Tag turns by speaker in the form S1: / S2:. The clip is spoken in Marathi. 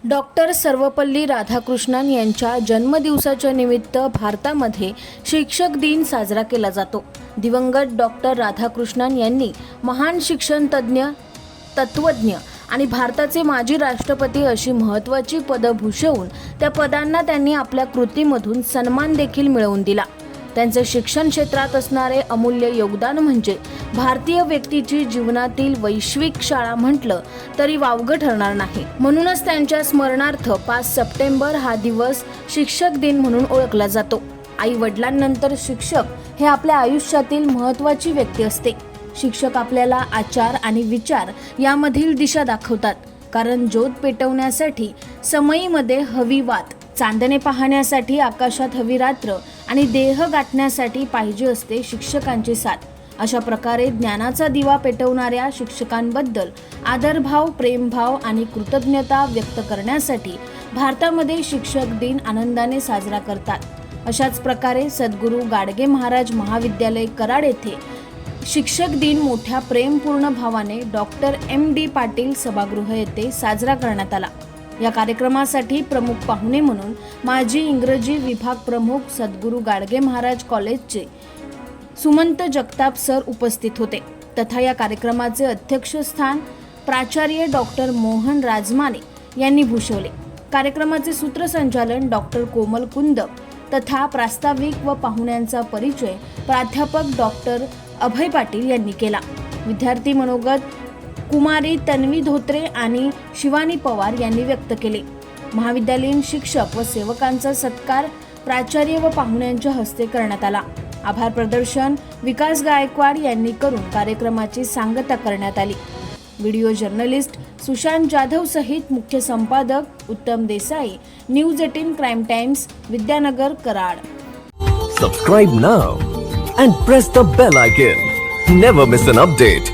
S1: डॉक्टर सर्वपल्ली राधाकृष्णन यांच्या जन्मदिवसाच्या निमित्त भारतामध्ये शिक्षक दिन साजरा केला जातो। दिवंगत डॉक्टर राधाकृष्णन यांनी महान शिक्षण तज्ज्ञ, तत्त्वज्ञ आणि भारताचे माजी राष्ट्रपती अशी महत्त्वाची पदं भूषवून त्या पदांना त्यांनी आपल्या कृतीमधून सन्मान देखील मिळवून दिला। त्यांचे शिक्षण क्षेत्रात असणारे अमूल्य योगदान म्हणजे भारतीय व्यक्तीची जीवनातील वैश्विक शाळा म्हटलं तरी वावगं ठरणार नाही। म्हणूनच त्यांच्या स्मरणार्थ 5 सप्टेंबर हा दिवस शिक्षक दिन म्हणून ओळखला जातो। आई वडिलांनंतर शिक्षक हे आपल्या आयुष्यातील महत्त्वाची व्यक्ती असते। शिक्षक आपल्याला आचार आणि विचार यामधील दिशा दाखवतात, कारण ज्योत पेटवण्यासाठी समयीमध्ये हवी वात, चांदणे पाहण्यासाठी आकाशात हवी रात्र आणि देह गाठण्यासाठी पाहिजे असते शिक्षकांची साथ। अशा प्रकारे ज्ञानाचा दिवा पेटवणाऱ्या शिक्षकांबद्दल आदरभाव, प्रेमभाव आणि कृतज्ञता व्यक्त करण्यासाठी भारतामध्ये शिक्षक दिन आनंदाने साजरा करतात। अशाच प्रकारे सद्गुरू गाडगे महाराज महाविद्यालय कराड येथे शिक्षक दिन मोठ्या प्रेमपूर्ण भावाने डॉक्टर MD पाटील सभागृह येथे साजरा करण्यात आला। या कार्यक्रमासाठी प्रमुख पाहुणे म्हणून माजी इंग्रजी विभाग प्रमुख सद्गुरू गाडगे महाराज कॉलेजचे सुमंत जगताप सर उपस्थित होते, तथा या कार्यक्रमाचे अध्यक्षस्थान प्राचार्य डॉक्टर मोहन राजमाने यांनी भूषवले। कार्यक्रमाचे सूत्रसंचालन डॉक्टर कोमल कुंद तथा प्रास्ताविक व पाहुण्यांचा परिचय प्राध्यापक डॉक्टर अभय पाटील यांनी केला। विद्यार्थी मनोगत कुमारी तन्वी धोत्रे आणि शिवानी पवार यांनी व्यक्त केले। महाविद्यालयीन शिक्षक व सेवकांचा सत्कार प्राचार्य व पाहुण्यांच्या हस्ते करण्यात आला। आभार प्रदर्शन विकास गायकवाड यांनी करून कार्यक्रमाची सांगता करण्यात आली। व्हिडिओ जर्नलिस्ट सुशांत जाधव सहित मुख्य संपादक उत्तम Desai, news 18 crime times, Vidyanagar, Karad.
S2: Subscribe now and press the bell icon. Never miss an update.